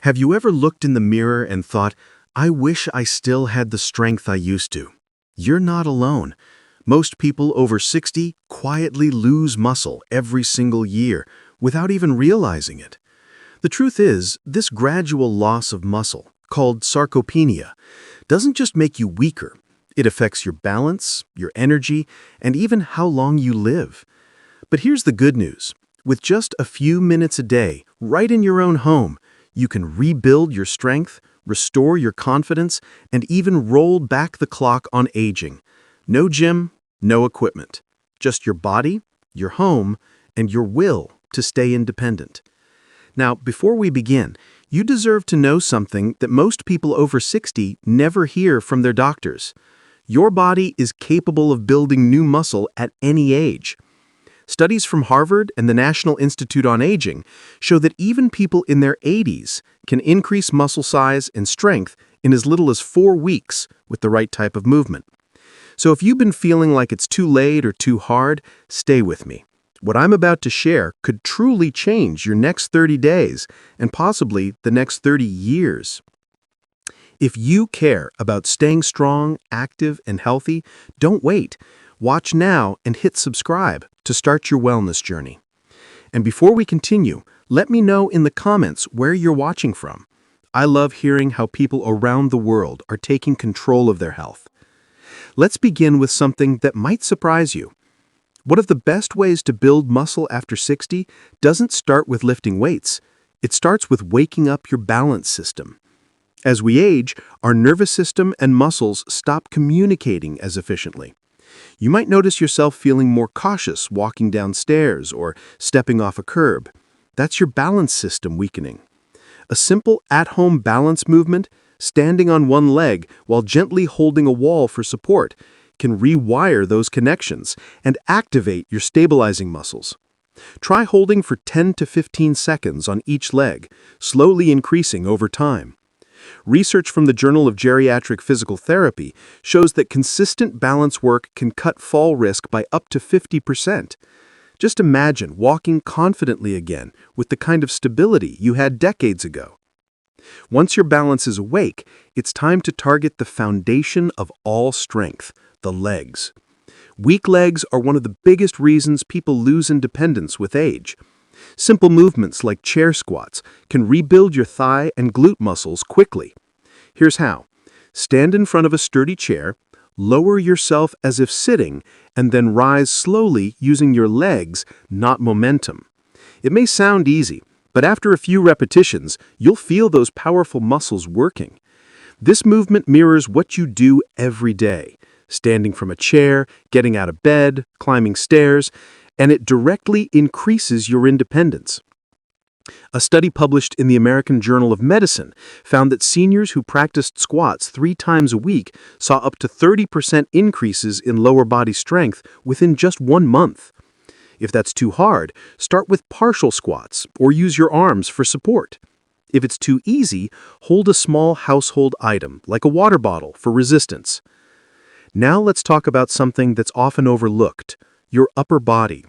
Have you ever looked in the mirror and thought, I wish I still had the strength I used to? You're not alone. Most people over 60 quietly lose muscle every single year without even realizing it. The truth is, this gradual loss of muscle, called sarcopenia, doesn't just make you weaker. It affects your balance, your energy, and even how long you live. But here's the good news. With just a few minutes a day, right in your own home, you can rebuild your strength, restore your confidence, and even roll back the clock on aging. No gym, no equipment. Just your body, your home, and your will to stay independent. Now, before we begin, you deserve to know something that most people over 60 never hear from their doctors. Your body is capable of building new muscle at any age. Studies from Harvard and the National Institute on Aging show that even people in their 80s can increase muscle size and strength in as little as 4 weeks with the right type of movement. So if you've been feeling like it's too late or too hard, stay with me. What I'm about to share could truly change your next 30 days and possibly the next 30 years. If you care about staying strong, active, and healthy, don't wait. Watch now and hit subscribe to start your wellness journey. And before we continue, let me know in the comments where you're watching from. I love hearing how people around the world are taking control of their health. Let's begin with something that might surprise you. One of the best ways to build muscle after 60 doesn't start with lifting weights. It starts with waking up your balance system. As we age, our nervous system and muscles stop communicating as efficiently. You might notice yourself feeling more cautious walking downstairs or stepping off a curb. That's your balance system weakening. A simple at-home balance movement, standing on one leg while gently holding a wall for support, can rewire those connections and activate your stabilizing muscles. Try holding for 10 to 15 seconds on each leg, slowly increasing over time. Research from the Journal of Geriatric Physical Therapy shows that consistent balance work can cut fall risk by up to 50%. Just imagine walking confidently again with the kind of stability you had decades ago. Once your balance is awake, it's time to target the foundation of all strength, the legs. Weak legs are one of the biggest reasons people lose independence with age. Simple movements like chair squats can rebuild your thigh and glute muscles quickly. Here's how. Stand in front of a sturdy chair, lower yourself as if sitting, and then rise slowly using your legs, not momentum. It may sound easy, but after a few repetitions, you'll feel those powerful muscles working. This movement mirrors what you do every day, standing from a chair, getting out of bed, climbing stairs, and it directly increases your independence. A study published in the American Journal of Medicine found that seniors who practiced squats 3 times a week saw up to 30% increases in lower body strength within just 1 month. If that's too hard, start with partial squats or use your arms for support. If it's too easy, hold a small household item, like a water bottle, for resistance. Now let's talk about something that's often overlooked: your upper body.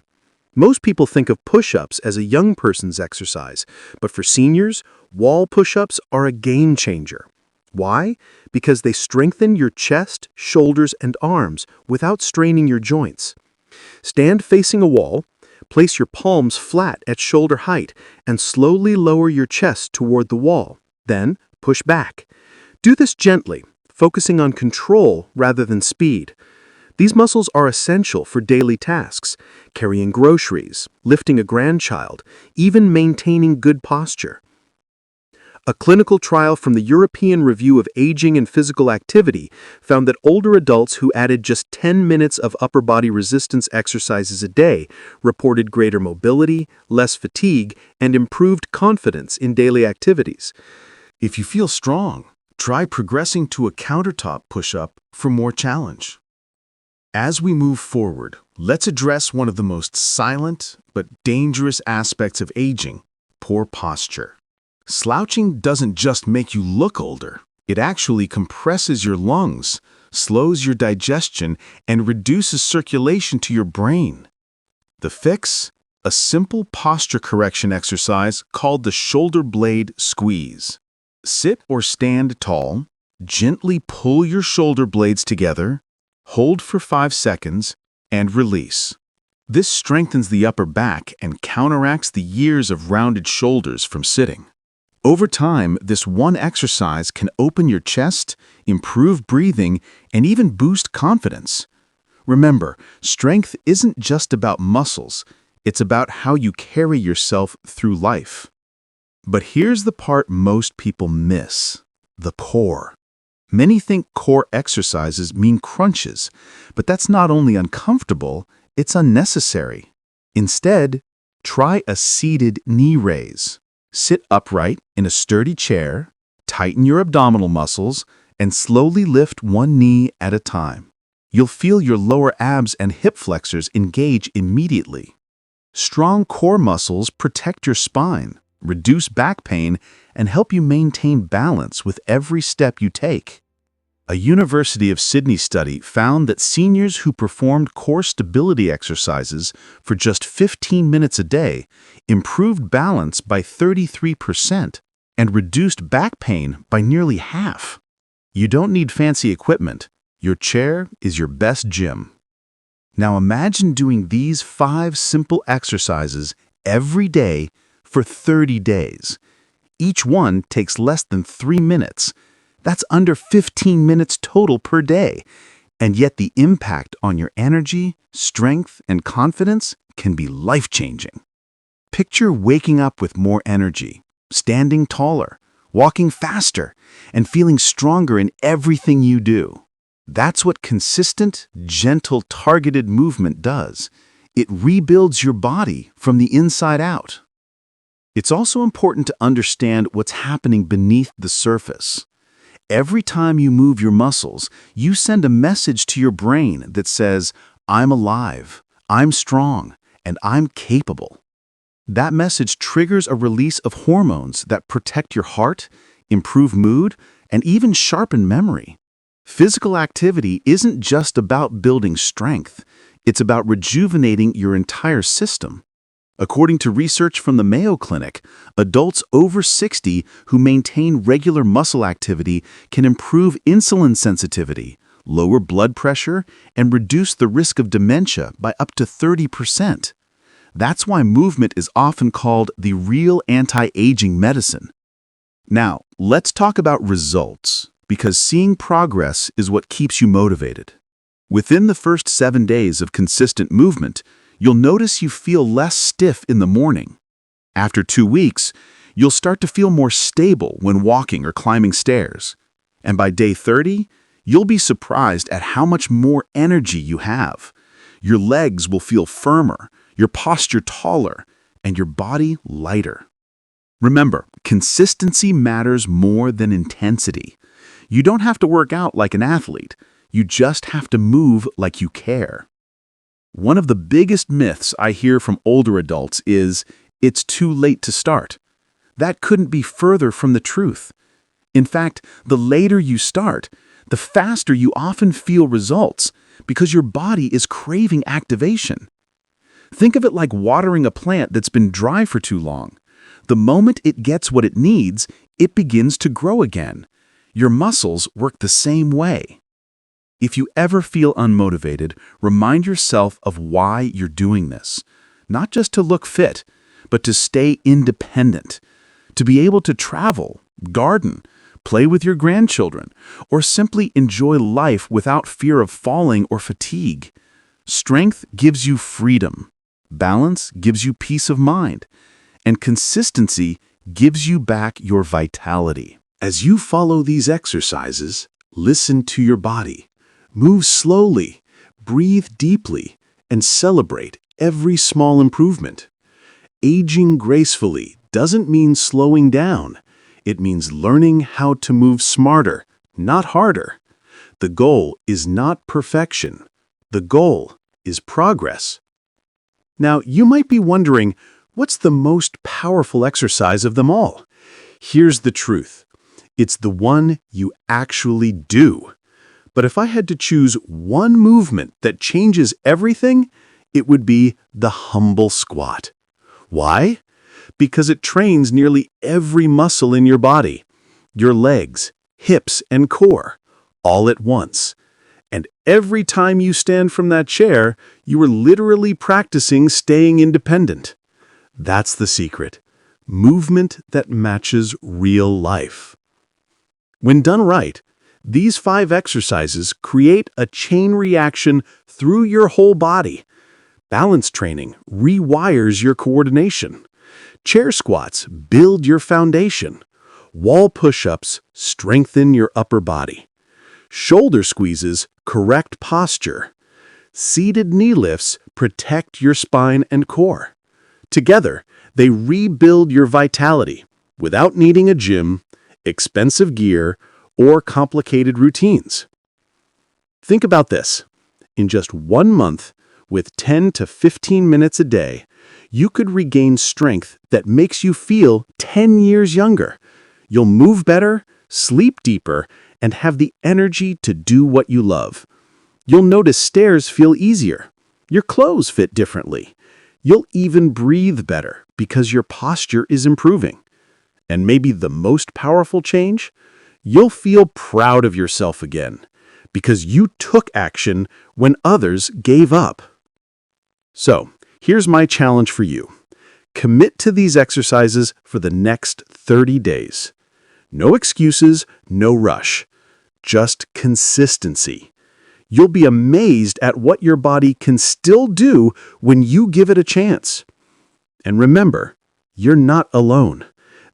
Most people think of push-ups as a young person's exercise, but for seniors, wall push-ups are a game changer. Why? Because they strengthen your chest, shoulders, and arms without straining your joints. Stand facing a wall, place your palms flat at shoulder height, and slowly lower your chest toward the wall. Then, push back. Do this gently, focusing on control rather than speed. These muscles are essential for daily tasks, carrying groceries, lifting a grandchild, even maintaining good posture. A clinical trial from the European Review of Aging and Physical Activity found that older adults who added just 10 minutes of upper body resistance exercises a day reported greater mobility, less fatigue, and improved confidence in daily activities. If you feel strong, try progressing to a countertop push-up for more challenge. As we move forward, let's address one of the most silent but dangerous aspects of aging: poor posture. Slouching doesn't just make you look older. It actually compresses your lungs, slows your digestion, and reduces circulation to your brain. The fix? A simple posture correction exercise called the shoulder blade squeeze. Sit or stand tall, gently pull your shoulder blades together, hold for 5 seconds, and release. This strengthens the upper back and counteracts the years of rounded shoulders from sitting. Over time, this one exercise can open your chest, improve breathing, and even boost confidence. Remember, strength isn't just about muscles, it's about how you carry yourself through life. But here's the part most people miss: the core. Many think core exercises mean crunches, but that's not only uncomfortable, it's unnecessary. Instead, try a seated knee raise. Sit upright in a sturdy chair, tighten your abdominal muscles, and slowly lift one knee at a time. You'll feel your lower abs and hip flexors engage immediately. Strong core muscles protect your spine, reduce back pain, and help you maintain balance with every step you take. A University of Sydney study found that seniors who performed core stability exercises for just 15 minutes a day improved balance by 33% and reduced back pain by nearly half. You don't need fancy equipment. Your chair is your best gym. Now imagine doing these 5 simple exercises every day for 30 days. Each one takes less than 3 minutes. That's under 15 minutes total per day. And yet the impact on your energy, strength, and confidence can be life-changing. Picture waking up with more energy, standing taller, walking faster, and feeling stronger in everything you do. That's what consistent, gentle, targeted movement does. It rebuilds your body from the inside out. It's also important to understand what's happening beneath the surface. Every time you move your muscles, you send a message to your brain that says, "I'm alive, I'm strong, and I'm capable." That message triggers a release of hormones that protect your heart, improve mood, and even sharpen memory. Physical activity isn't just about building strength, it's about rejuvenating your entire system. According to research from the Mayo Clinic, adults over 60 who maintain regular muscle activity can improve insulin sensitivity, lower blood pressure, and reduce the risk of dementia by up to 30%. That's why movement is often called the real anti-aging medicine. Now, let's talk about results, because seeing progress is what keeps you motivated. Within the first 7 days of consistent movement, you'll notice you feel less stiff in the morning. After 2 weeks, you'll start to feel more stable when walking or climbing stairs. And by day 30, you'll be surprised at how much more energy you have. Your legs will feel firmer, your posture taller, and your body lighter. Remember, consistency matters more than intensity. You don't have to work out like an athlete. You just have to move like you care. One of the biggest myths I hear from older adults is, "It's too late to start." That couldn't be further from the truth. In fact, the later you start, the faster you often feel results because your body is craving activation. Think of it like watering a plant that's been dry for too long. The moment it gets what it needs, it begins to grow again. Your muscles work the same way. If you ever feel unmotivated, remind yourself of why you're doing this. Not just to look fit, but to stay independent, to be able to travel, garden, play with your grandchildren, or simply enjoy life without fear of falling or fatigue. Strength gives you freedom, balance gives you peace of mind, and consistency gives you back your vitality. As you follow these exercises, listen to your body. Move slowly, breathe deeply, and celebrate every small improvement. Aging gracefully doesn't mean slowing down. It means learning how to move smarter, not harder. The goal is not perfection. The goal is progress. Now, you might be wondering, what's the most powerful exercise of them all? Here's the truth. It's the one you actually do. But if I had to choose one movement that changes everything, it would be the humble squat. Why? Because it trains nearly every muscle in your body. your legs, hips, and core, all at once. And every time you stand from that chair, you are literally practicing staying independent. That's the secret. Movement that matches real life. When done right, these 5 exercises create a chain reaction through your whole body. Balance training rewires your coordination. Chair squats build your foundation. Wall push-ups strengthen your upper body. Shoulder squeezes correct posture. Seated knee lifts protect your spine and core. Together, they rebuild your vitality without needing a gym, expensive gear, or complicated routines. Think about this. In just 1 month, with 10 to 15 minutes a day, you could regain strength that makes you feel 10 years younger. You'll move better, sleep deeper, and have the energy to do what you love. You'll notice stairs feel easier. Your clothes fit differently. You'll even breathe better because your posture is improving. And maybe the most powerful change? You'll feel proud of yourself again because you took action when others gave up. So, here's my challenge for you. Commit to these exercises for the next 30 days. No excuses, no rush. Just consistency. You'll be amazed at what your body can still do when you give it a chance. And remember, you're not alone.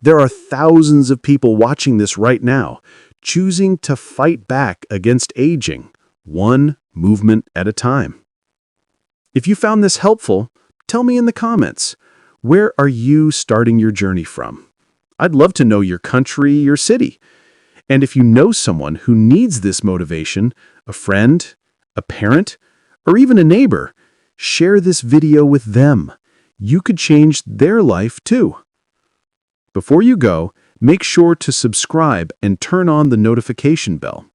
There are thousands of people watching this right now, choosing to fight back against aging, one movement at a time. If you found this helpful, tell me in the comments, where are you starting your journey from? I'd love to know your country, your city. And if you know someone who needs this motivation, a friend, a parent, or even a neighbor, share this video with them. You could change their life too. Before you go, make sure to subscribe and turn on the notification bell.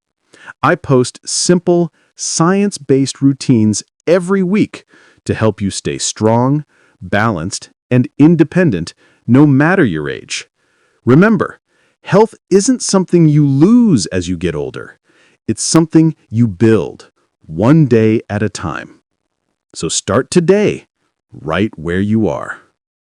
I post simple, science-based routines every week to help you stay strong, balanced, and independent no matter your age. Remember, health isn't something you lose as you get older. It's something you build, one day at a time. So start today, right where you are.